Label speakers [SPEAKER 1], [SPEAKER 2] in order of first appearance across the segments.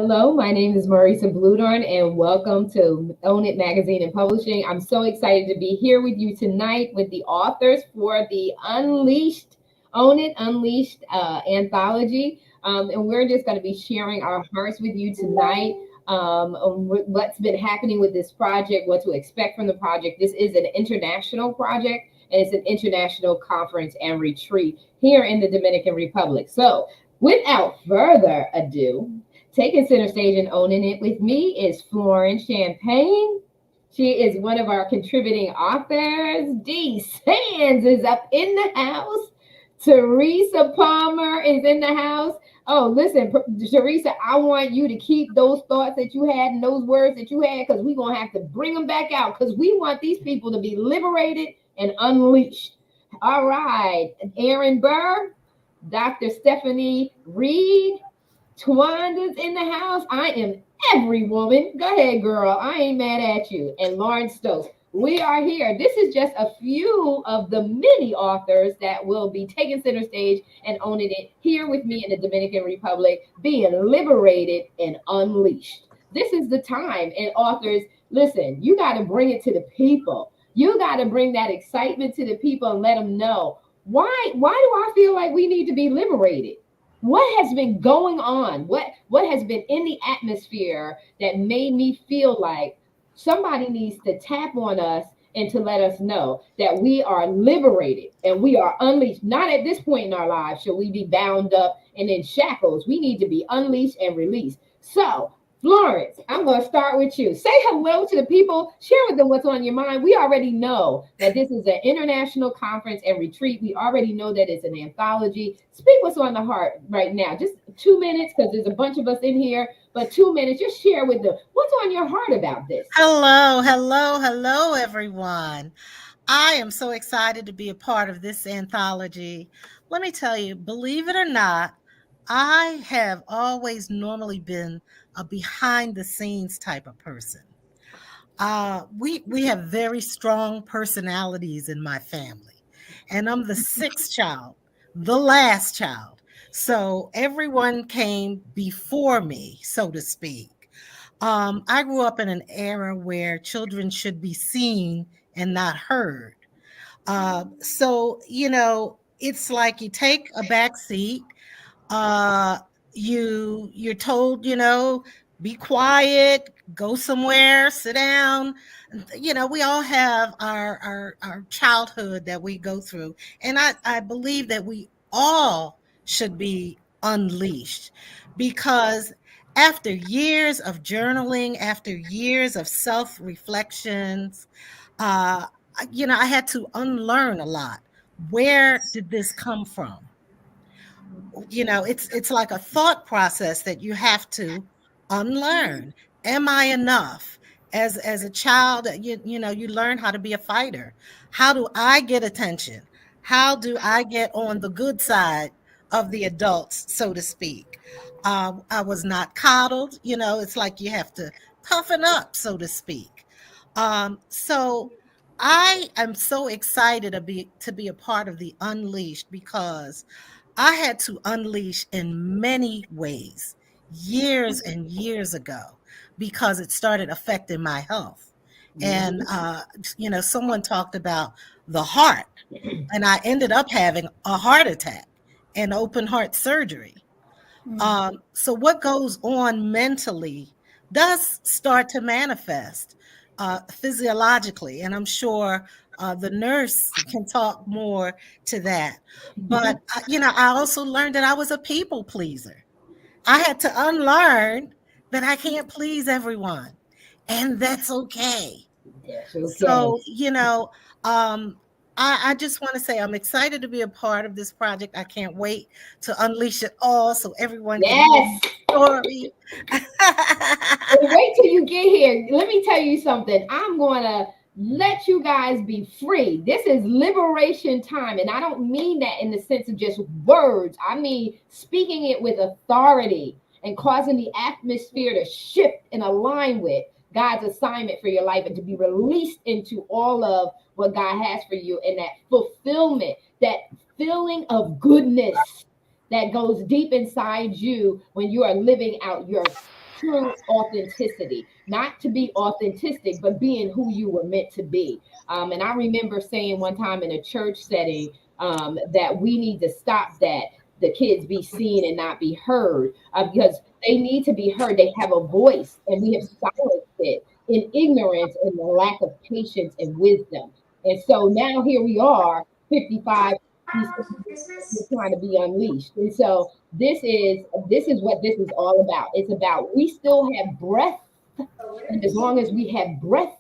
[SPEAKER 1] Hello, my name is Marisa Bludorn, and welcome to Own It Magazine and Publishing. I'm so excited to be here with you tonight with the authors for the Own It Unleashed anthology. And we're just going to be sharing our hearts with you tonight on what's been happening with this project, what to expect from the project. This is an international project, and it's an international conference and retreat here in the Dominican Republic. So, without further ado, taking center stage and owning it with me is Florence Champagne. She is one of our contributing authors. Dee Sands is up in the house. Teresa Palmer is in the house. Oh, listen, Teresa, I want you to keep those thoughts that you had and those words that you had because we're going to have to bring them back out because we want these people to be liberated and unleashed. All right, Aaron Burr, Dr. Stephanie Reed, Twanda's in the house. I am every woman. Go ahead, girl. I ain't mad at you. And Lauren Stokes. We are here. This is just a few of the many authors that will be taking center stage and owning it here with me in the Dominican Republic, being liberated and unleashed. This is the time. And authors, listen, you got to bring it to the people. You got to bring that excitement to the people and let them know why do I feel like we need to be liberated? What has been going on? What has been in the atmosphere that made me feel like somebody needs to tap on us and to let us know that we are liberated and we are unleashed. Not at this point in our lives should we be bound up and in shackles. We need to be unleashed and released. So, Florence, I'm going to start with you. Say hello to the people. Share with them what's on your mind. We already know that this is an international conference and retreat. We already know that it's an anthology. Speak what's on the heart right now. Just 2 minutes because there's a bunch of us in here, but 2 minutes. Just share with them what's on your heart about this.
[SPEAKER 2] Hello, everyone. I am so excited to be a part of this anthology. Let me tell you, believe it or not, I have always normally been a behind the scenes type of person. We have very strong personalities in my family, and I'm the sixth child, the last child. So everyone came before me, so to speak. I grew up in an era where children should be seen and not heard. It's like you take a back seat. Uh, you're told, be quiet, go somewhere, sit down. We all have our childhood that we go through, and I believe that we all should be unleashed because after years of journaling, after years of self reflections, I had to unlearn a lot. Where did this come from? It's like a thought process that you have to unlearn. Am I enough? As a child, you learn how to be a fighter. How do I get attention? How do I get on the good side of the adults, so to speak? I was not coddled. It's like you have to toughen up, so to speak. So I am so excited to be a part of the Unleashed because I had to unleash in many ways years and years ago because it started affecting my health. And, someone talked about the heart, and I ended up having a heart attack and open heart surgery. So, what goes on mentally does start to manifest physiologically, and I'm sure the nurse can talk more to that. But I also learned that I was a people pleaser. I had to unlearn that I can't please everyone, and that's okay.
[SPEAKER 1] That's okay.
[SPEAKER 2] So, I just want to say I'm excited to be a part of this project. I can't wait to unleash it all so everyone can hear
[SPEAKER 1] Yes.
[SPEAKER 2] my story.
[SPEAKER 1] Well, wait till you get here. Let me tell you something. I'm going to let you guys be free. This is liberation time. And I don't mean that in the sense of just words, I mean speaking it with authority and causing the atmosphere to shift and align with God's assignment for your life and to be released into all of what God has for you and that fulfillment, that feeling of goodness that goes deep inside you when you are living out your true authenticity, not to be authentic, but being who you were meant to be. And I remember saying one time in a church setting that we need to stop that. The kids be seen and not be heard because they need to be heard. They have a voice, and we have silenced it in ignorance and the lack of patience and wisdom. And so now here we are, 55, we're trying to be unleashed. And so this is what this is all about. It's about we still have breath, and as long as we have breath,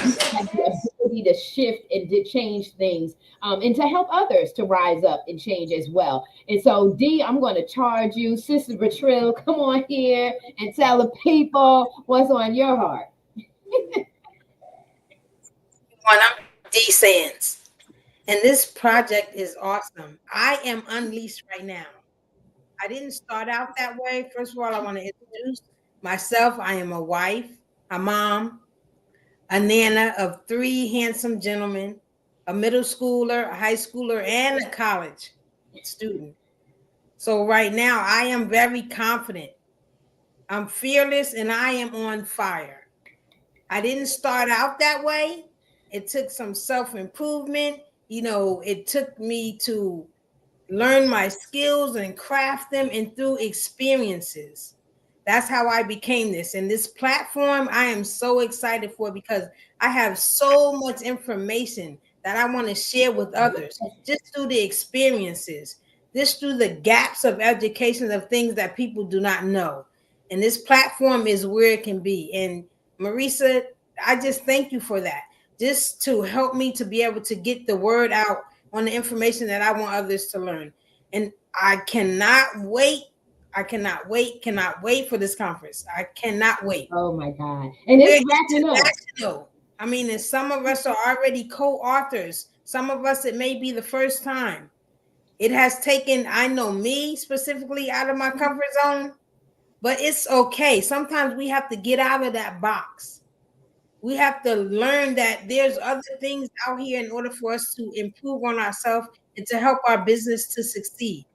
[SPEAKER 1] we have the ability to shift and to change things, and to help others to rise up and change as well. And so, D, I'm going to charge you, Sister Betril. Come on here and tell the people what's on your heart.
[SPEAKER 3] I'm D Sands, and this project is awesome. I am unleashed right now. I didn't start out that way. First of all, I want to introduce myself. I am a wife, a mom, a nana of three handsome gentlemen, a middle schooler, a high schooler, and a college student. So right now, I am very confident. I'm fearless and I am on fire. I didn't start out that way. It took some self-improvement. It took me to learn my skills and craft them, and through experiences. That's how I became this. And this platform, I am so excited for, because I have so much information that I want to share with others, just through the experiences, just through the gaps of education of things that people do not know. And this platform is where it can be. And Marisa, I just thank you for that, just to help me to be able to get the word out on the information that I want others to learn. And I cannot wait. Cannot wait for this conference. I cannot wait.
[SPEAKER 1] Oh my God. And it's wrapping up.
[SPEAKER 3] International. I mean, and some of us are already co-authors. Some of us, it may be the first time. It has taken, I know me specifically, out of my comfort zone, but it's okay. Sometimes we have to get out of that box. We have to learn that there's other things out here in order for us to improve on ourselves and to help our business to succeed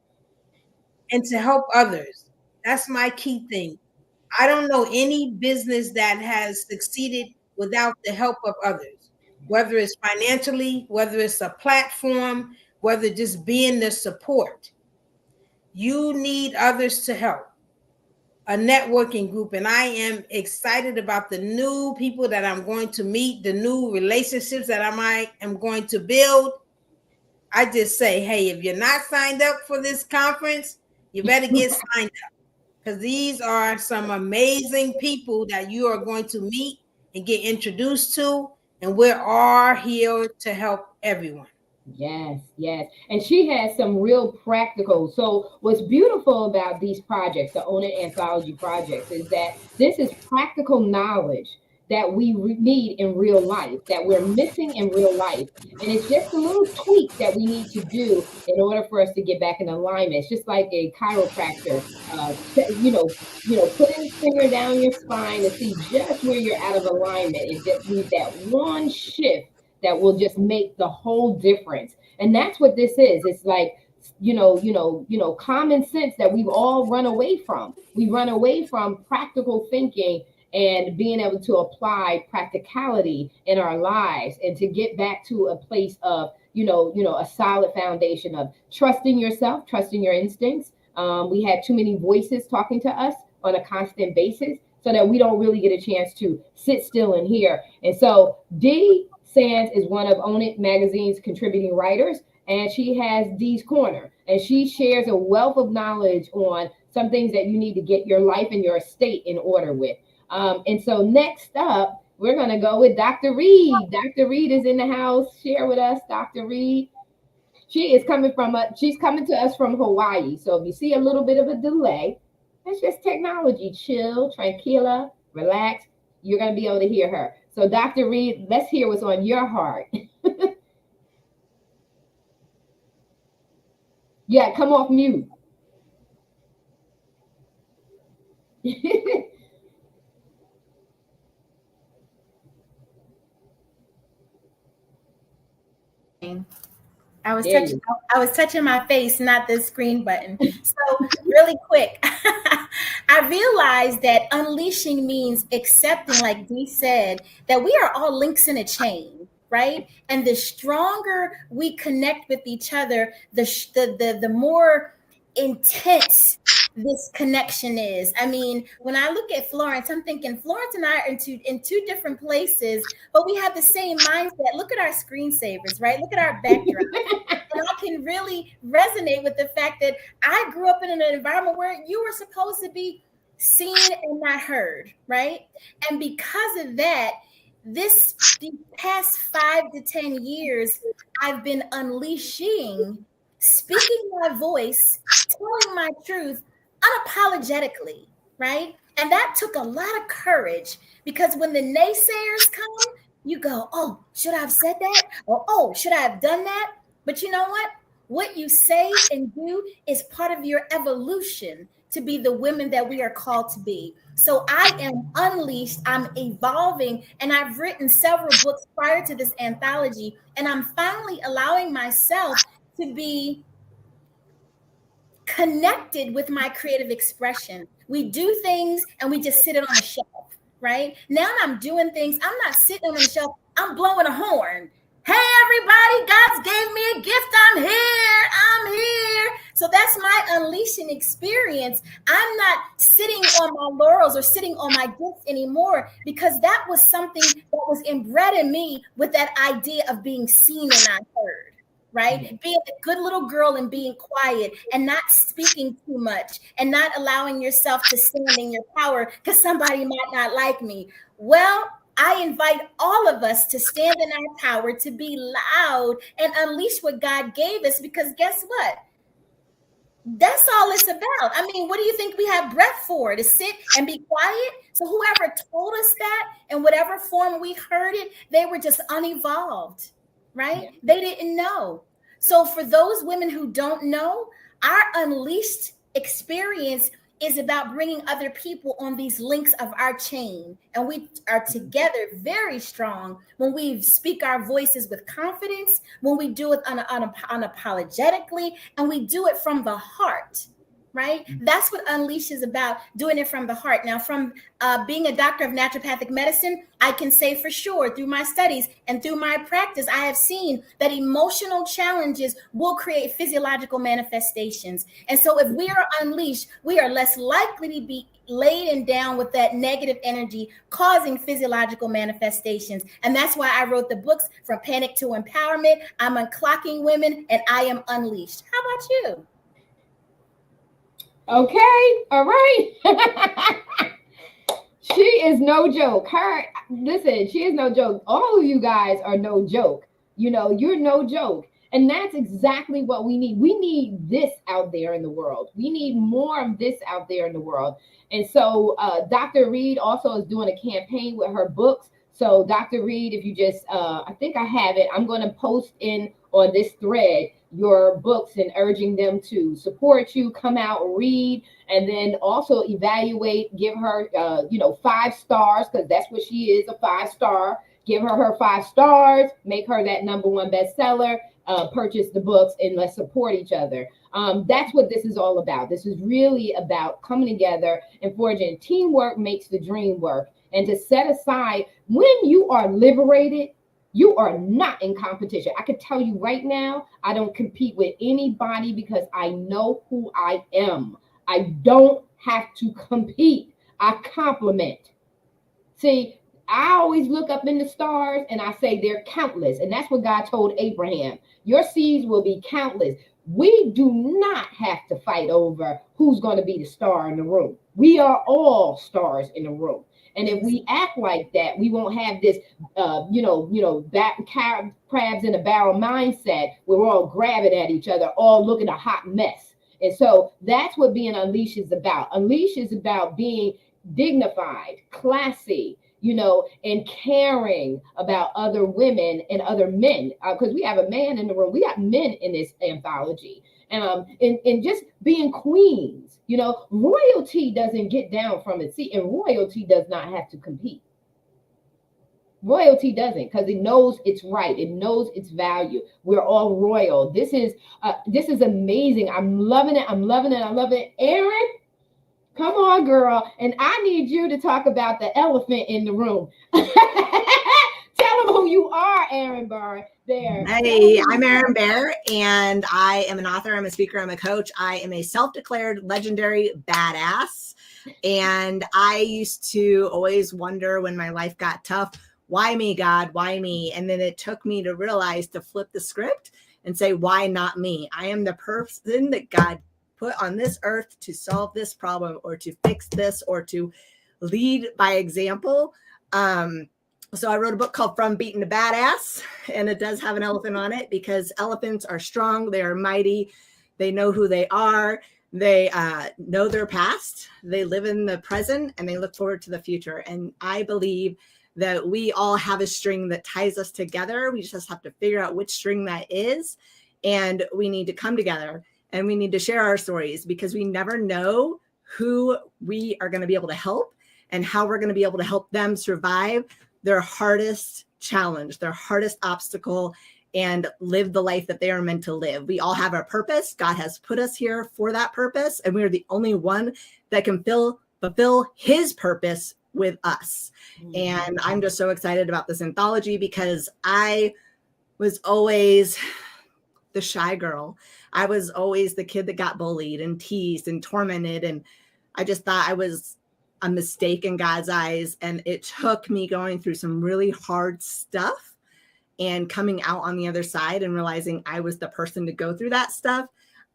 [SPEAKER 3] and to help others. That's my key thing. I don't know any business that has succeeded without the help of others, whether it's financially, whether it's a platform, whether just being the support. You need others to help. A networking group, and I am excited about the new people that I'm going to meet, the new relationships that am going to build. I just say, hey, if you're not signed up for this conference, you better get signed up, because these are some amazing people that you are going to meet and get introduced to, and we are here to help everyone.
[SPEAKER 1] Yes, yes. And she has some real practical. So, what's beautiful about these projects, the Own It Anthology projects, is that this is practical knowledge that we need in real life, that we're missing in real life. And it's just a little tweak that we need to do in order for us to get back in alignment. It's just like a chiropractor, putting his finger down your spine to see just where you're out of alignment. It just needs that one shift that will just make the whole difference. And that's what this is. It's like, common sense that we've all run away from. We run away from practical thinking and being able to apply practicality in our lives, and to get back to a place of, a solid foundation of trusting yourself, trusting your instincts. We had too many voices talking to us on a constant basis, so that we don't really get a chance to sit still and hear. And so D Sands is one of Own It magazine's contributing writers, and she has Dee's Corner, and she shares a wealth of knowledge on some things that you need to get your life and your estate in order with. And so next up, we're going to go with Dr. Reed. Dr. Reed is in the house. Share with us, Dr. Reed. She's coming to us from Hawaii. So if you see a little bit of a delay, that's just technology. Chill, tranquila, relax. You're going to be able to hear her. So, Dr. Reed, let's hear what's on your heart. Yeah, come off mute.
[SPEAKER 4] I was touching my face, not the screen button. So really quick, I realized that unleashing means accepting, like Dee said, that we are all links in a chain, right? And the stronger we connect with each other, the more intense this connection is. I mean, when I look at Florence, I'm thinking Florence and I are in two different places, but we have the same mindset. Look at our screensavers, right? Look at our backdrop. And I can really resonate with the fact that I grew up in an environment where you were supposed to be seen and not heard, right? And because of that, the past 5 to 10 years, I've been unleashing, speaking my voice, telling my truth unapologetically, right? And that took a lot of courage because when the naysayers come, you go, oh, should I have said that? Or, oh, should I have done that? But you know what? What you say and do is part of your evolution to be the women that we are called to be. So I am unleashed, I'm evolving, and I've written several books prior to this anthology, and I'm finally allowing myself to be connected with my creative expression. We do things and we just sit it on a shelf, right? Now I'm doing things, I'm not sitting on the shelf, I'm blowing a horn. Hey, everybody, God's gave me a gift. I'm here. I'm here. So that's my unleashing experience. I'm not sitting on my laurels or sitting on my gifts anymore because that was something that was inbred in me with that idea of being seen and not heard. Right? Being a good little girl and being quiet and not speaking too much and not allowing yourself to stand in your power because somebody might not like me. Well, I invite all of us to stand in our power, to be loud and unleash what God gave us because guess what? That's all it's about. I mean, what do you think we have breath for? To sit and be quiet? So whoever told us that in whatever form we heard it, they were just unevolved, right? Yeah. They didn't know. So for those women who don't know, our unleashed experience is about bringing other people on these links of our chain. And we are together very strong when we speak our voices with confidence, when we do it unapologetically, and we do it from the heart, right? That's what Unleash is about, doing it from the heart. Now, from being a doctor of naturopathic medicine, I can say for sure through my studies and through my practice, I have seen that emotional challenges will create physiological manifestations. And so if we are unleashed, we are less likely to be laden down with that negative energy causing physiological manifestations. And that's why I wrote the books From Panic to Empowerment. I'm unclocking women and I am unleashed. How about you?
[SPEAKER 1] Okay, all right. She is no joke. Listen, she is no joke. All of you guys are no joke. You know, you're no joke. And that's exactly what we need. We need this out there in the world. We need more of this out there in the world. And so Dr. Reed also is doing a campaign with her books. So Dr. Reed, if you just, I think I have it, I'm going to post in on this thread your books and urging them to support you, come out, read, and then also evaluate, give her, 5 stars, because that's what she is, a 5-star. Give her 5 stars, make her that #1 bestseller, purchase the books, and let's support each other. That's what this is all about. This is really about coming together and forging. Teamwork makes the dream work. And to set aside, when you are liberated, you are not in competition. I can tell you right now, I don't compete with anybody because I know who I am. I don't have to compete. I complement. See, I always look up in the stars and I say they're countless. And that's what God told Abraham. Your seeds will be countless. We do not have to fight over who's going to be the star in the room. We are all stars in the room. And if we act like that, we won't have this, crabs in a barrel mindset. We're all grabbing at each other, all looking a hot mess. And so that's what being Unleashed is about. Unleashed is about being dignified, classy, and caring about other women and other men. Because we have a man in the room. We got men in this anthology. And just being queens. Royalty doesn't get down from its seat, and royalty does not have to compete. Royalty doesn't, because it knows its right. It knows its value. We're all royal. This is amazing. I'm loving it. I love it. Aaron, Come on, girl. And I need you to talk about the elephant in the room. Tell them who you are, Aaron Barr. There.
[SPEAKER 5] Hey, I'm Aaron Bear, and I am an author, I'm a speaker, I'm a coach. I am a self-declared legendary badass. And I used to always wonder when my life got tough, why me, God? Why me? And then it took me to realize to flip the script and say, why not me? I am the person that God put on this earth to solve this problem or to fix this or to lead by example. So I wrote a book called From Beaten to Badass, and it does have an elephant on it because elephants are strong, they are mighty, they know who they are, they know their past, they live in the present, and they look forward to the future. And I believe that we all have a string that ties us together. We just have to figure out which string that is, and we need to come together and we need to share our stories because we never know who we are going to be able to help and how we're going to be able to help them survive their hardest challenge, their hardest obstacle, and live the life that they are meant to live. We all have a purpose. God has put us here for that purpose, and we are the only one that can fulfill his purpose with us. And I'm just so excited about this anthology because I was always the shy girl. I was always the kid that got bullied and teased and tormented, and I just thought I was a mistake in God's eyes. And it took me going through some really hard stuff and coming out on the other side and realizing I was the person to go through that stuff,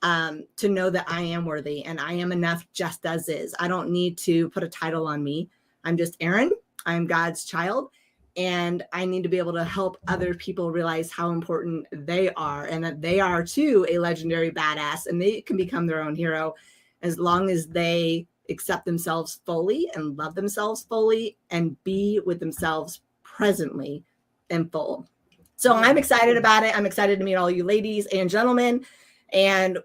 [SPEAKER 5] to know that I am worthy and I am enough just as is. I don't need to put a title on me. I'm just Aaron. I'm God's child. And I need to be able to help other people realize how important they are and that they are too a legendary badass and they can become their own hero as long as they accept themselves fully and love themselves fully and be with themselves presently in full. So I'm excited about it. I'm excited to meet all you ladies and gentlemen, and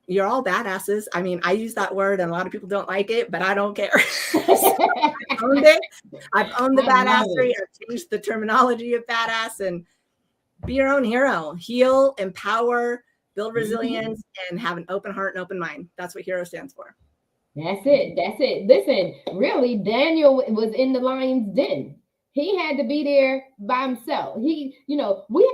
[SPEAKER 5] you're all badasses. I mean, I use that word and a lot of people don't like it, but I don't care. So I've owned it. I've owned the badassery. I've changed the terminology of badass, and be your own hero. Heal, empower, build resilience, and have an open heart and open mind. That's what hero stands for.
[SPEAKER 1] That's it. That's it. Listen, really, Daniel was in the lion's den. He had to be there by himself. We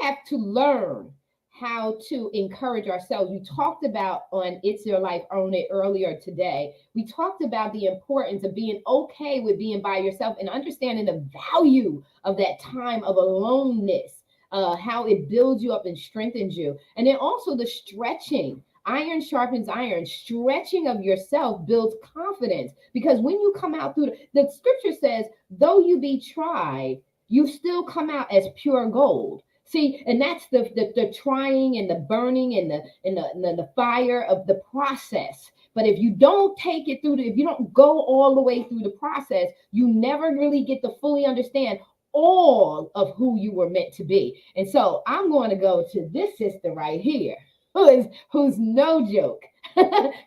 [SPEAKER 1] have to learn how to encourage ourselves. You talked about on It's Your Life, Own It earlier today. We talked about the importance of being okay with being by yourself and understanding the value of that time of aloneness, how it builds you up and strengthens you. And then also the stretching. Iron sharpens iron. Stretching of yourself builds confidence because when you come out through the scripture says, though you be tried, you still come out as pure gold. See, and that's the trying and the burning and the fire of the process. But if you don't take it through, if you don't go all the way through the process, you never really get to fully understand all of who you were meant to be. And so I'm going to go to this sister right here, who's no joke.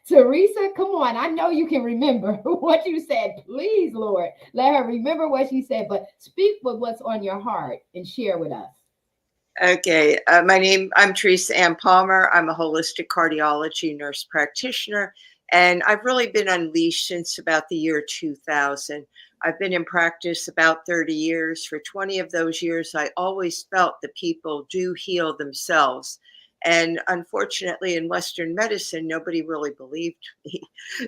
[SPEAKER 1] Teresa, come on. I know you can remember what you said. Please, Lord, let her remember what she said, but speak with what's on your heart and share with us.
[SPEAKER 6] Okay. I'm Teresa Ann Palmer. I'm a holistic cardiology nurse practitioner, and I've really been unleashed since about the year 2000. I've been in practice about 30 years. For 20 of those years, I always felt that people do heal themselves. And unfortunately, in Western medicine, nobody really believed me.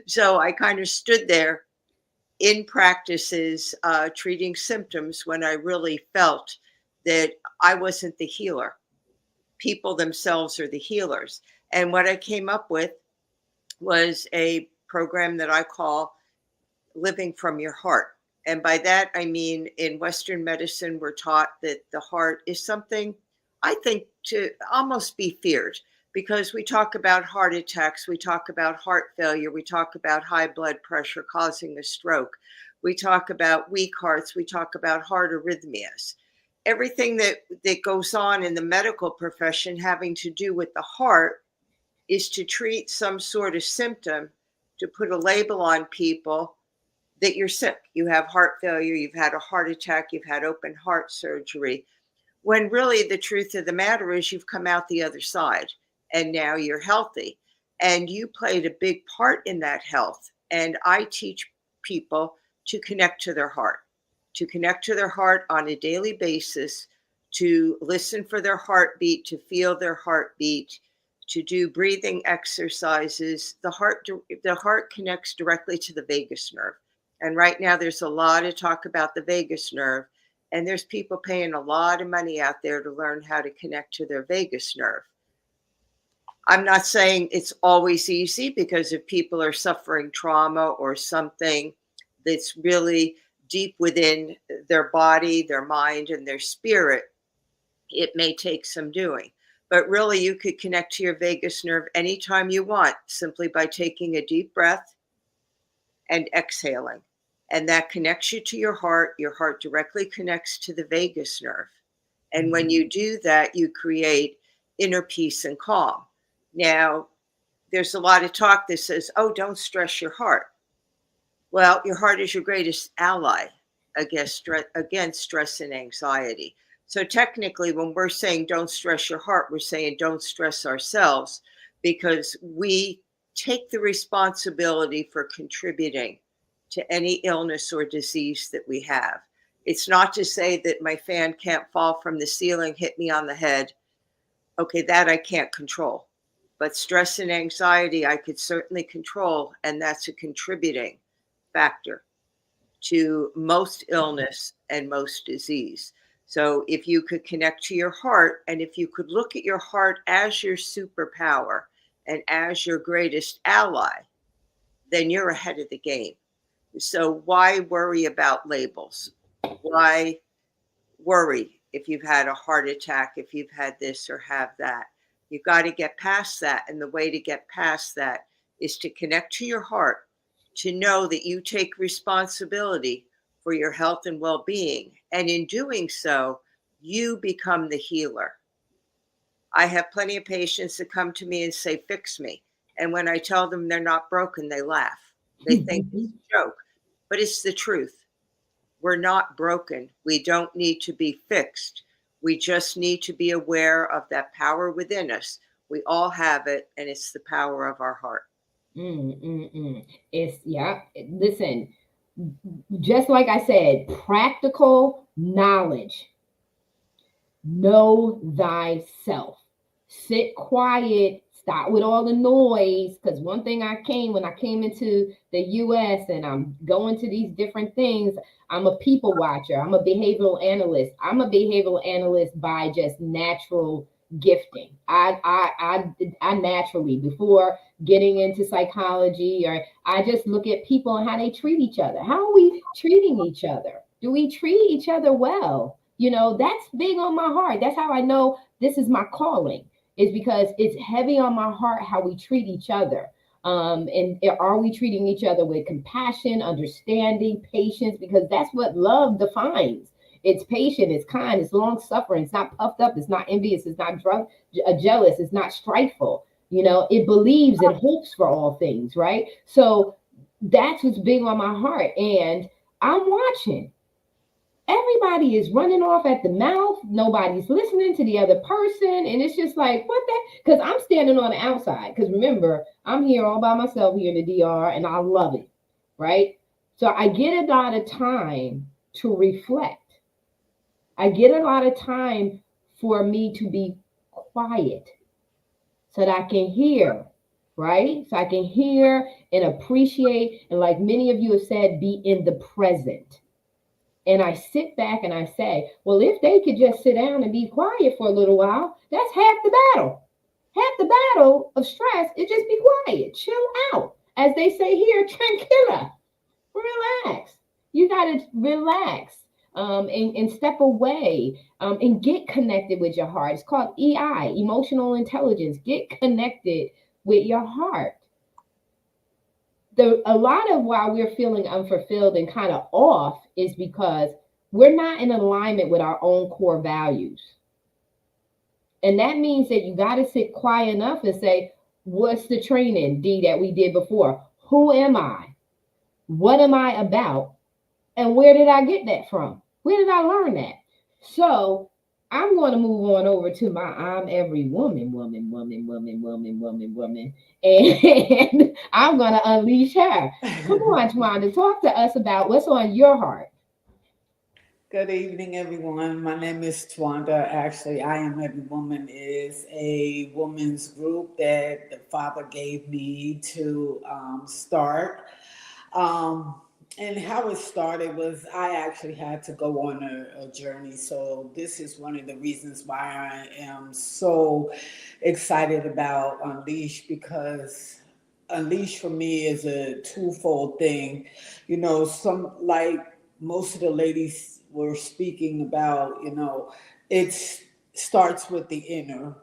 [SPEAKER 6] So I kind of stood there in practices, treating symptoms when I really felt that I wasn't the healer. People themselves are the healers. And what I came up with was a program that I call Living from Your Heart. And by that, I mean, in Western medicine, we're taught that the heart is something, I think, to almost be feared, because we talk about heart attacks, we talk about heart failure, we talk about high blood pressure causing a stroke, we talk about weak hearts, we talk about heart arrhythmias. Everything that goes on in the medical profession having to do with the heart is to treat some sort of symptom, to put a label on people that you're sick. You have heart failure, you've had a heart attack, you've had open heart surgery, when really the truth of the matter is you've come out the other side and now you're healthy. And you played a big part in that health And I teach people to connect to their heart, on a daily basis, to listen for their heartbeat, to feel their heartbeat, to do breathing exercises. The heart connects directly to the vagus nerve. And right now there's a lot of talk about the vagus nerve, and there's people paying a lot of money out there to learn how to connect to their vagus nerve. I'm not saying it's always easy, because if people are suffering trauma or something that's really deep within their body, their mind, and their spirit, it may take some doing. But really, you could connect to your vagus nerve anytime you want, simply by taking a deep breath and exhaling. And that connects you to your heart. Your heart directly connects to the vagus nerve. And when you do that, you create inner peace and calm. Now, there's a lot of talk that says, oh, don't stress your heart. Well, your heart is your greatest ally against stress and anxiety. So technically, when we're saying don't stress your heart, we're saying don't stress ourselves, because we take the responsibility for contributing to any illness or disease that we have. It's not to say that my fan can't fall from the ceiling, hit me on the head. Okay, that I can't control. But stress and anxiety, I could certainly control, and that's a contributing factor to most illness and most disease. So if you could connect to your heart, and if you could look at your heart as your superpower and as your greatest ally, then you're ahead of the game. So why worry about labels? Why worry if you've had a heart attack, if you've had this or have that? You've got to get past that. And the way to get past that is to connect to your heart, to know that you take responsibility for your health and well-being. And in doing so, you become the healer. I have plenty of patients that come to me and say, fix me. And when I tell them they're not broken, they laugh. They think it's a joke, but it's the truth. We're not broken. We don't need to be fixed. We just need to be aware of that power within us. We all have it, and it's the power of our heart.
[SPEAKER 1] It's, yeah. Listen, just like I said, practical knowledge. Know thyself. Sit quiet. Stop with all the noise. Because one thing when I came into the US and I'm going to these different things, I'm a people watcher. I'm a behavioral analyst. I'm a behavioral analyst by just natural gifting. I naturally, before getting into psychology, or I just look at people and how they treat each other. How are we treating each other? Do we treat each other well? You know, that's big on my heart. That's how I know this is my calling, is because it's heavy on my heart how we treat each other. And are we treating each other with compassion, understanding, patience? Because that's what love defines. It's patient, it's kind, it's long suffering, it's not puffed up, it's not envious, it's not jealous, it's not strifeful. You know, it believes and hopes for all things, right? So that's what's big on my heart. And I'm watching. Everybody is running off at the mouth. Nobody's listening to the other person. And it's just like, what the? Because I'm standing on the outside. Because remember, I'm here all by myself here in the DR, and I love it, right? So I get a lot of time to reflect. I get a lot of time for me to be quiet so that I can hear, right? So I can hear and appreciate. And like many of you have said, be in the present. And I sit back and I say, well, if they could just sit down and be quiet for a little while, that's half the battle. Half the battle of stress is just be quiet, chill out. As they say here, tranquilla, relax. You got to relax and step away and get connected with your heart. It's called EI, emotional intelligence. Get connected with your heart. A lot of why we're feeling unfulfilled and kind of off is because we're not in alignment with our own core values. And that means that you got to sit quiet enough and say, what's the training, D, that we did before? Who am I? What am I about? And where did I get that from? Where did I learn that? So I'm going to move on over to my I'm every woman, and I'm going to unleash her. Come on, Twanda, talk to us about what's on your heart.
[SPEAKER 7] Good evening, everyone. My name is Twanda. Actually, I Am Every Woman is a women's group that the Father gave me to start. Um, and how it started was I actually had to go on a journey. So, this is one of the reasons why I am so excited about Unleash, because Unleash for me is a twofold thing. Some, like most of the ladies were speaking about, it starts with the inner.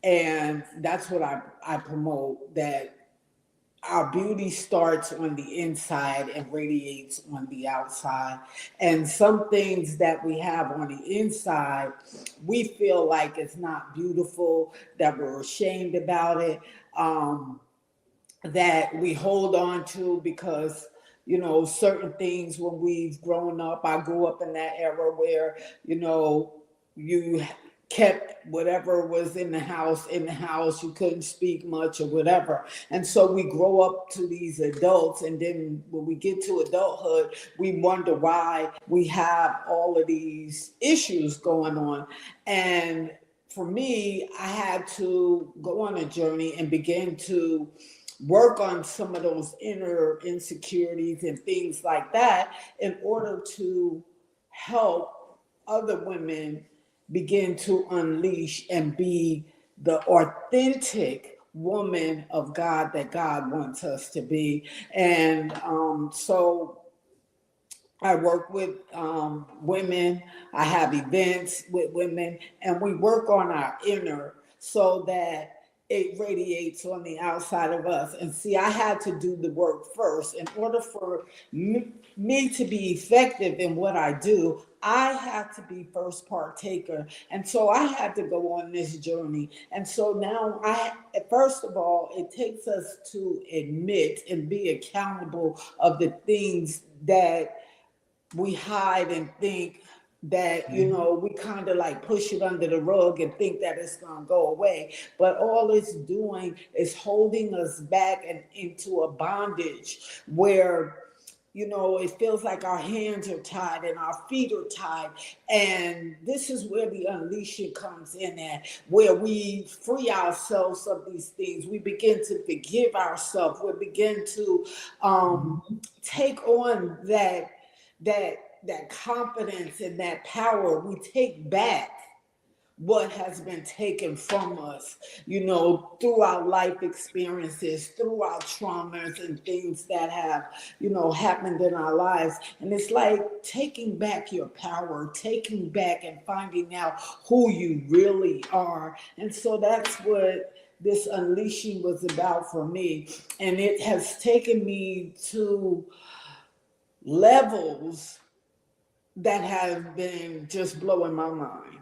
[SPEAKER 7] And that's what I promote, that our beauty starts on the inside and radiates on the outside. And some things that we have on the inside, we feel like it's not beautiful, that we're ashamed about it. That we hold on to because certain things when we've grown up. I grew up in that era where you kept whatever was in the house. You couldn't speak much or whatever, and so we grow up to these adults, and then when we get to adulthood, we wonder why we have all of these issues going on. And for me, I had to go on a journey and begin to work on some of those inner insecurities and things like that in order to help other women begin to unleash and be the authentic woman of God that God wants us to be. And so I work with women. I have events with women, and we work on our inner so that it radiates on the outside of us. And see, I had to do the work first. In order for me to be effective in what I do, I had to be first partaker. And so I had to go on this journey. And so now first of all, it takes us to admit and be accountable of the things that we hide and think that we kind of like push it under the rug and think that it's going to go away, but all it's doing is holding us back and into a bondage where it feels like our hands are tied and our feet are tied. And this is where the unleashing comes in at, where we free ourselves of these things. We begin to forgive ourselves. We begin to take on that confidence and that power. We take back what has been taken from us, through our life experiences, through our traumas and things that have, happened in our lives. And it's like taking back your power, taking back and finding out who you really are. And so that's what this unleashing was about for me. And it has taken me to levels that have been just blowing my mind,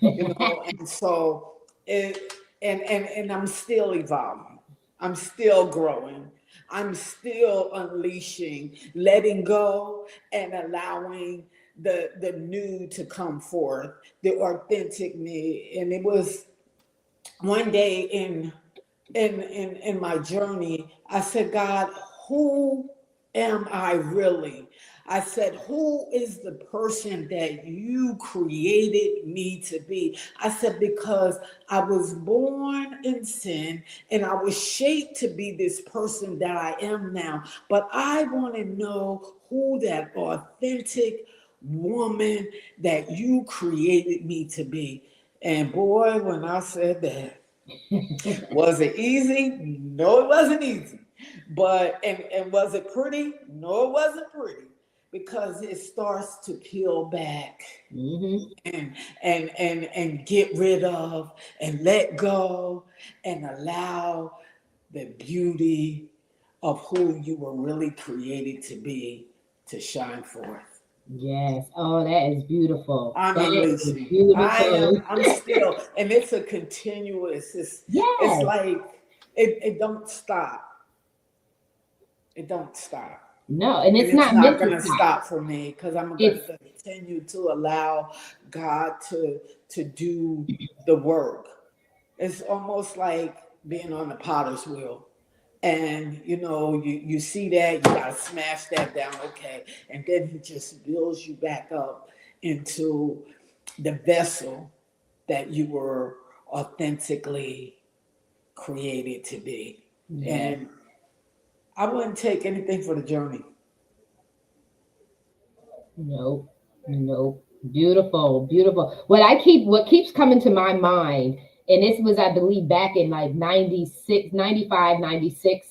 [SPEAKER 7] and so and I'm still evolving, I'm still growing, I'm still unleashing, letting go and allowing the new to come forth, the authentic me. And it was one day in my journey, I said, God, who am I really? I said, who is the person that you created me to be? I said, because I was born in sin and I was shaped to be this person that I am now. But I want to know who that authentic woman that you created me to be. And boy, when I said that, was it easy? No, it wasn't easy. But and was it pretty? No, it wasn't pretty, because it starts to peel back and get rid of and let go and allow the beauty of who you were really created to be to shine forth.
[SPEAKER 1] Yes. Oh, that is beautiful.
[SPEAKER 7] I'm
[SPEAKER 1] That is
[SPEAKER 7] unleashing.
[SPEAKER 1] beautiful.
[SPEAKER 7] I'm still, and it's a continuous, it's
[SPEAKER 1] Yes.
[SPEAKER 7] like it don't stop. It don't stop.
[SPEAKER 1] No, and
[SPEAKER 7] And
[SPEAKER 1] it's
[SPEAKER 7] it's
[SPEAKER 1] not
[SPEAKER 7] not
[SPEAKER 1] meant
[SPEAKER 7] going
[SPEAKER 1] to
[SPEAKER 7] to
[SPEAKER 1] stop.
[SPEAKER 7] stop for me because I'm going
[SPEAKER 1] It's
[SPEAKER 7] to continue to allow God to do the work. It's almost like being on the potter's wheel. And you see that, you gotta smash that down, okay. And then he just builds you back up into the vessel that you were authentically created to be. And I wouldn't take anything for the journey.
[SPEAKER 1] Nope, nope. Beautiful, beautiful. What keeps coming to my mind, and this was, I believe, back in like 96, 95, 96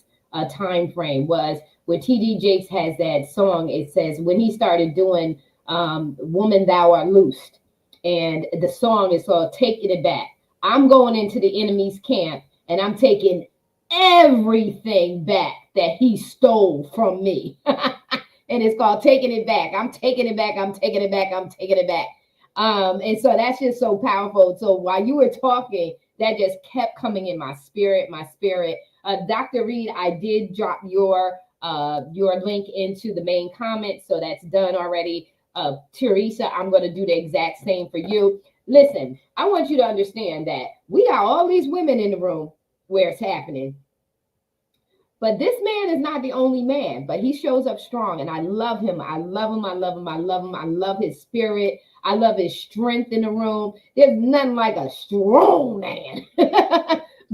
[SPEAKER 1] time frame, was where TD Jakes has that song. It says when he started doing Woman Thou Art Loosed. And the song is called Taking It Back. I'm going into the enemy's camp and I'm taking everything back that he stole from me. And it's called Taking It Back. I'm taking it back. I'm taking it back. I'm taking it back. And so that's just so powerful. So while you were talking, that just kept coming in my spirit, my spirit. Dr. Reed, I did drop your link into the main comment, so that's done already. Teresa, I'm going to do the exact same for you. Listen, I want you to understand that we got all these women in the room where it's happening. But this man is not the only man, but he shows up strong, and I love him. I love him. I love him. I love him. I love his spirit. I love his strength in the room. There's nothing like a strong man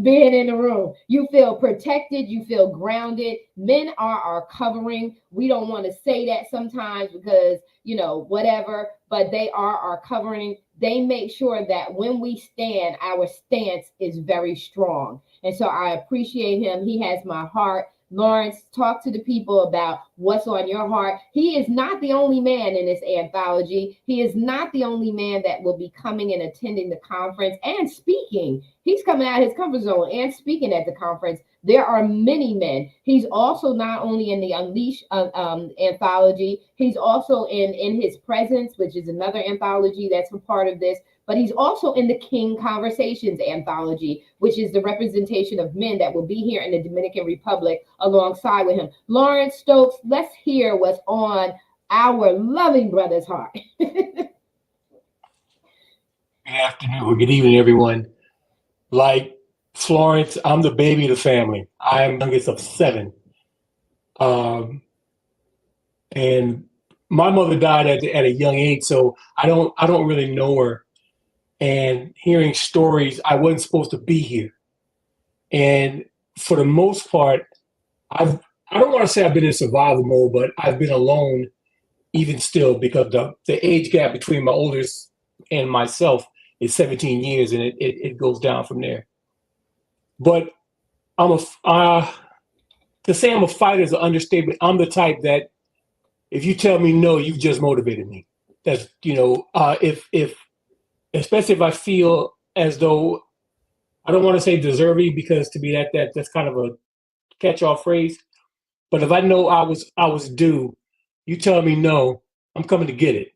[SPEAKER 1] being in the room. You feel protected. You feel grounded. Men are our covering. We don't want to say that sometimes because, whatever, but they are our covering. They make sure that when we stand, our stance is very strong. And so I appreciate him. He has my heart. Lawrence, talk to the people about what's on your heart. He is not the only man in this anthology. He is not the only man that will be coming and attending the conference and speaking. He's coming out of his comfort zone and speaking at the conference. There are many men. He's also not only in the Unleash anthology, he's also in His Presence, which is another anthology that's a part of this. But he's also in the King Conversations anthology, which is the representation of men that will be here in the Dominican Republic alongside with him. Lawrence Stokes, let's hear what's on our loving brother's heart.
[SPEAKER 8] Good afternoon or good evening, everyone. Like Florence, I'm the baby of the family. I am the youngest of 7. And my mother died at a young age, so I don't really know her. And hearing stories, I wasn't supposed to be here. And for the most part, I don't want to say I've been in survival mode, but I've been alone even still because the age gap between my oldest and myself is 17 years, and it goes down from there. But to say I'm a fighter is an understatement. I'm the type that if you tell me no, you've just motivated me. That's if especially if I feel as though I don't want to say deserving because to me that's kind of a catch-all phrase. But if I know I was due, you tell me no, I'm coming to get it.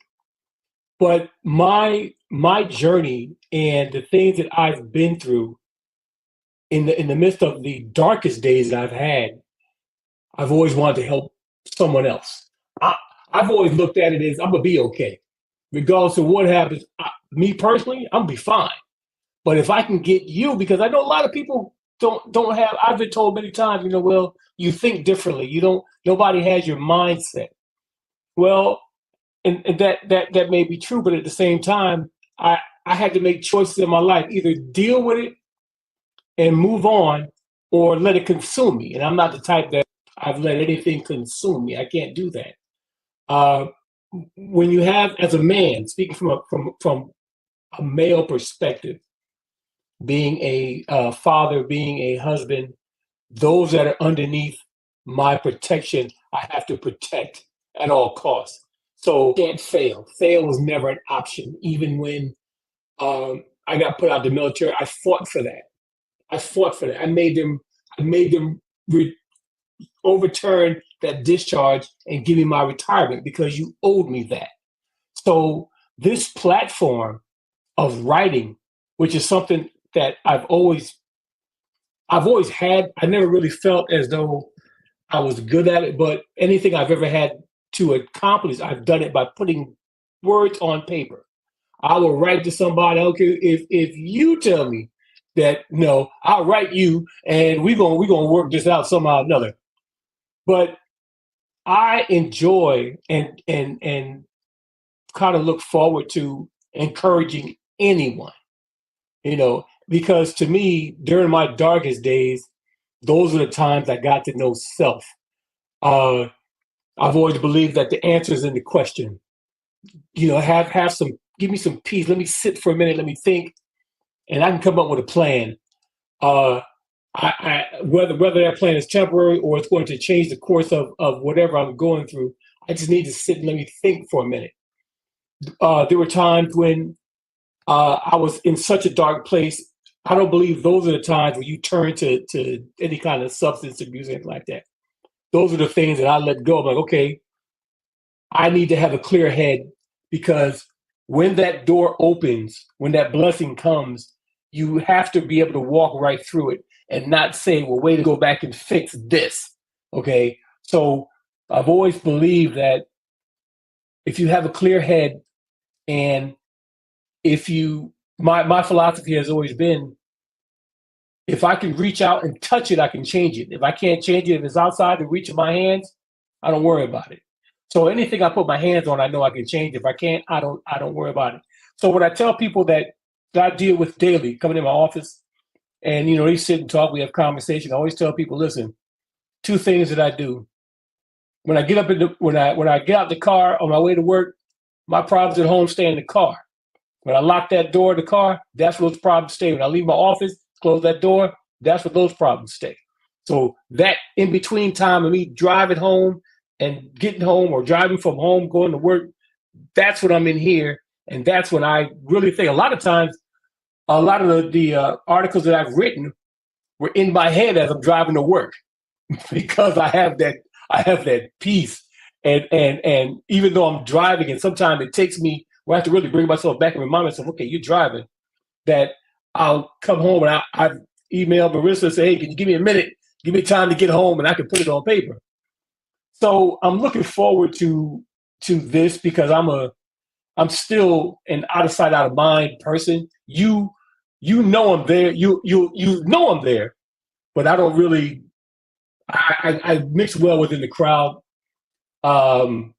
[SPEAKER 8] But my journey and the things that I've been through in the midst of the darkest days that I've had, I've always wanted to help someone else. I've always looked at it as I'm gonna be okay, regardless of what happens. Me personally, I'm gonna be fine. But if I can get you, because I know a lot of people don't have. I've been told many times, well, you think differently. You don't. Nobody has your mindset. Well, and that may be true, but at the same time, I had to make choices in my life: either deal with it and move on, or let it consume me. And I'm not the type that I've let anything consume me. I can't do that. When you have, as a man, speaking from a male perspective, being a father, being a husband, those that are underneath my protection, I have to protect at all costs. So can't fail. Fail was never an option. Even when I got put out of the military, I fought for that. I made them overturn that discharge and give me my retirement because you owed me that. So this platform of writing, which is something that I've always had, I never really felt as though I was good at it, but anything I've ever had to accomplish, I've done it by putting words on paper. I will write to somebody. Okay, if you tell me that no, I'll write you, and we're gonna work this out somehow or another. But I enjoy and kind of look forward to encouraging anyone, because to me, during my darkest days, those are the times I got to know self. Uh, I've always believed that the answer is in the question. Have some, give me some peace. Let me sit for a minute. Let me think, and I can come up with a plan. Uh, whether that plan is temporary or it's going to change the course of whatever I'm going through, I just need to sit and let me think for a minute. There were times when I was in such a dark place. I don't believe those are the times when you turn to any kind of substance abuse, anything like that. Those are the things that I let go. I'm like, okay, I need to have a clear head, because when that door opens, when that blessing comes, you have to be able to walk right through it and not say, well, wait to go back and fix this. Okay. So I've always believed that if you have a clear head, and if you, my philosophy has always been, if I can reach out and touch it, I can change it. If I can't change it, if it's outside the reach of my hands, I don't worry about it. So anything I put my hands on, I know I can change. If I can't, I don't worry about it. So when I tell people that I deal with daily, coming in my office, and they sit and talk, we have conversation, I always tell people, listen, two things that I do. When I get up when I get out the car on my way to work, my problems at home stay in the car. When I lock that door of the car, that's where those problems stay. When I leave my office, close that door, that's where those problems stay. So that in between time of me driving home and getting home, or driving from home, going to work, that's when I'm in here. And that's when I really think a lot of times, a lot of the articles that I've written were in my head as I'm driving to work, because I have that peace. And even though I'm driving, and sometimes it takes me, I have to really bring myself back and remind myself, okay, you're driving, that I'll come home and I email Marissa and say, hey, can you give me a minute? Give me time to get home, and I can put it on paper. So I'm looking forward to this, because I'm still an out of sight, out of mind person. You know I'm there. You know I'm there, but I don't really. I mix well within the crowd. I'm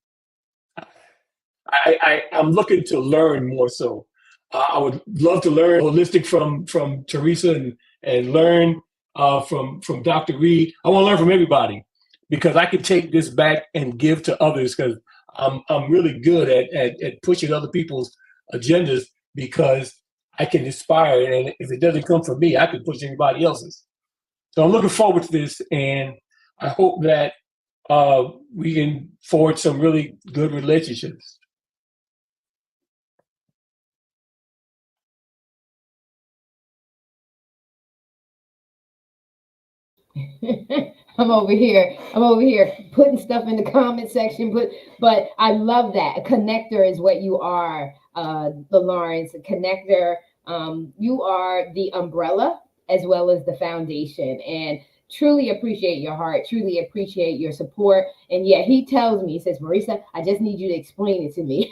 [SPEAKER 8] looking to learn more. So I would love to learn holistic from Teresa, and learn from Dr. Reed. I want to learn from everybody, because I can take this back and give to others, because I'm really good at pushing other people's agendas, because I can inspire, and if it doesn't come from me, I can push anybody else's. So I'm looking forward to this, and I hope that we can forge some really good relationships.
[SPEAKER 1] I'm over here putting stuff in the comment section. But I love that. A connector is what you are, the Lawrence, a connector. You are the umbrella as well as the foundation. And truly appreciate your heart, truly appreciate your support. And yeah, he tells me, he says, Marisa, I just need you to explain it to me.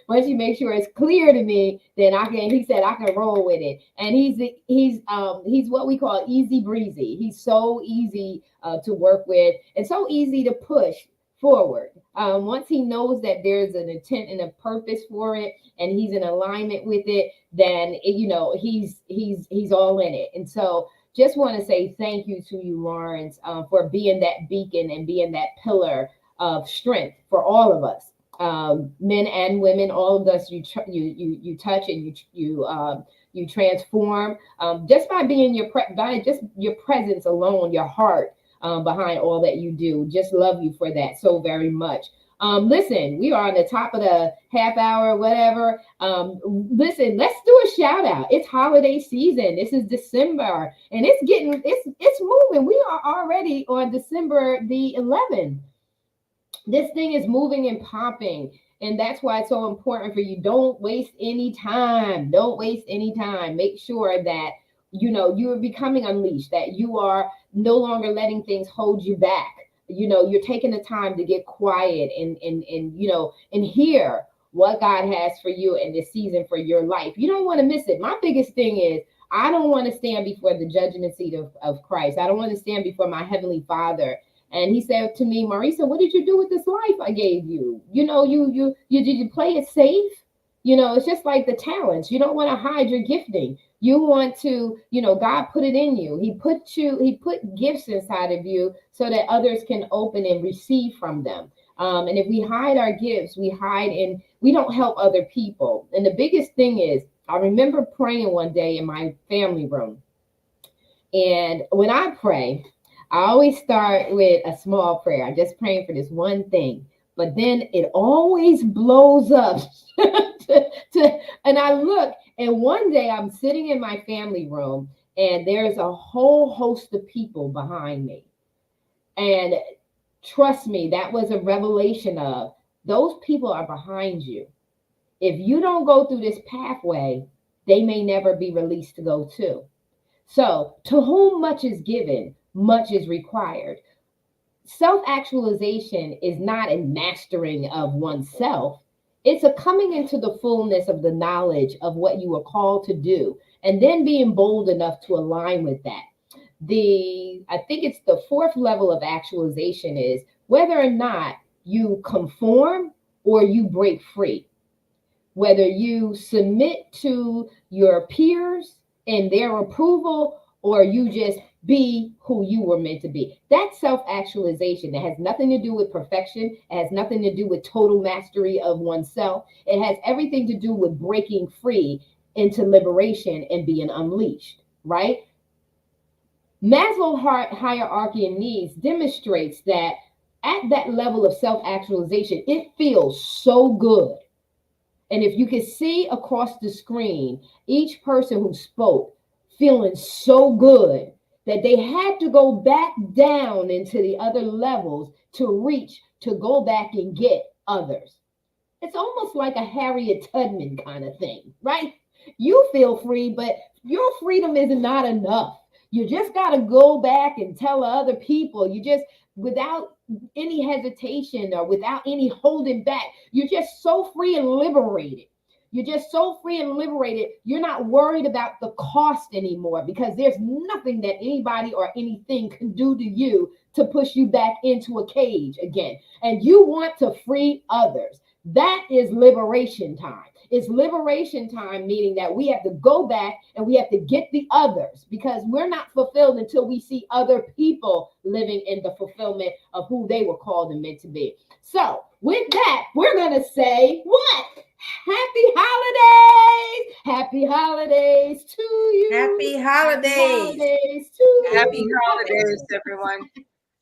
[SPEAKER 1] Once you make sure it's clear to me, then he said I can roll with it. And he's what we call easy breezy. He's so easy to work with, and so easy to push forward. Once he knows that there's an intent and a purpose for it, and he's in alignment with it, then he's all in it. And so just want to say thank you to you, Lawrence, for being that beacon and being that pillar of strength for all of us, men and women. All of us, you touch, and you transform, just by being by just your presence alone, your heart behind all that you do. Just love you for that so very much. Listen, we are on the top of the half hour, whatever. Listen, let's do a shout out. It's holiday season. This is December, and it's moving. We are already on December the 11th. This thing is moving and popping, and that's why it's so important for you. Don't waste any time. Don't waste any time. Make sure that you are becoming unleashed, that you are no longer letting things hold you back. You're taking the time to get quiet and hear what God has for you in this season for your life. You don't want to miss it. My biggest thing is I don't want to stand before the judgment seat of Christ. I don't want to stand before my Heavenly Father. And he said to me, Marisa, what did you do with this life I gave you? Did you play it safe? It's just like the talents. You don't want to hide your gifting. You want to, God put it in you. He put gifts inside of you so that others can open and receive from them. And if we hide our gifts, we don't help other people. And the biggest thing is, I remember praying one day in my family room. And when I pray, I always start with a small prayer. I'm just praying for this one thing. But then it always blows up. And I look, and one day I'm sitting in my family room, and there's a whole host of people behind me. And trust me, that was a revelation of those people are behind you. If you don't go through this pathway, they may never be released to go to. So, to whom much is given, much is required. Self-actualization is not a mastering of oneself. It's a coming into the fullness of the knowledge of what you are called to do, and then being bold enough to align with that. I think it's the fourth level of actualization is whether or not you conform or you break free, whether you submit to your peers and their approval, or you just be who you were meant to be. That's self-actualization. That has nothing to do with perfection. It has nothing to do with total mastery of oneself. It has everything to do with breaking free into liberation and being unleashed, right? Maslow's hierarchy of needs demonstrates that at that level of self-actualization, it feels so good. And if you can see across the screen, each person who spoke feeling so good that they had to go back down into the other levels to go back and get others. It's almost like a Harriet Tubman kind of thing, right? You feel free, but your freedom is not enough. You just got to go back and tell other people. You just, without any hesitation or without any holding back, you're just so free and liberated. You're just so free and liberated. You're not worried about the cost anymore because there's nothing that anybody or anything can do to you to push you back into a cage again. And you want to free others. That is liberation time. It's liberation time, meaning that we have to go back and we have to get the others because we're not fulfilled until we see other people living in the fulfillment of who they were called and meant to be. So with that, we're going to say what? Happy holidays! Happy holidays to you!
[SPEAKER 3] Happy holidays!
[SPEAKER 1] Happy holidays to you!
[SPEAKER 6] Happy holidays, everyone.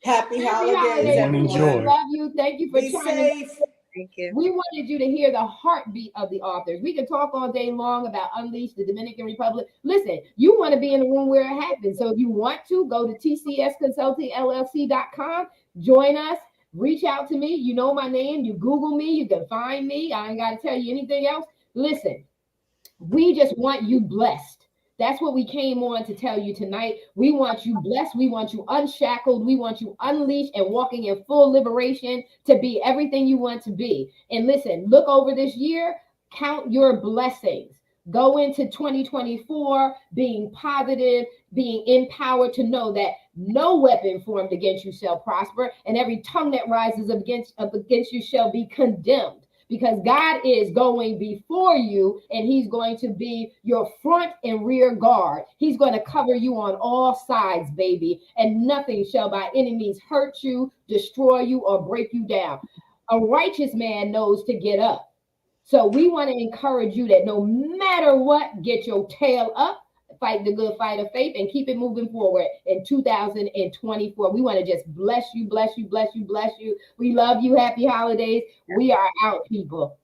[SPEAKER 7] Happy holidays,
[SPEAKER 8] everyone.
[SPEAKER 7] everyone.
[SPEAKER 8] Enjoy.
[SPEAKER 1] Love you. Thank you for
[SPEAKER 7] Be
[SPEAKER 1] chiming in.
[SPEAKER 7] safe.
[SPEAKER 6] Thank you.
[SPEAKER 1] We wanted you to hear the heartbeat of the authors. We can talk all day long about Unleash the Dominican Republic. Listen, you want to be in the room where it happens. So if you want to, go to tcsconsultingllc.com, join us, reach out to me. You know my name. You Google me. You can find me. I ain't got to tell you anything else. Listen, we just want you blessed. That's what we came on to tell you tonight. We want you blessed. We want you unshackled. We want you unleashed and walking in full liberation to be everything you want to be. And listen, look over this year, count your blessings. Go into 2024 being positive, being empowered to know that no weapon formed against you shall prosper, and every tongue that rises up against you shall be condemned. Because God is going before you and he's going to be your front and rear guard. He's going to cover you on all sides, baby, and nothing shall by any means hurt you, destroy you, or break you down. A righteous man knows to get up. So we want to encourage you that no matter what, get your tail up, fight the good fight of faith, and keep it moving forward in 2024. We want to just bless you, bless you, bless you, bless you. We love you. Happy holidays. We are out, people.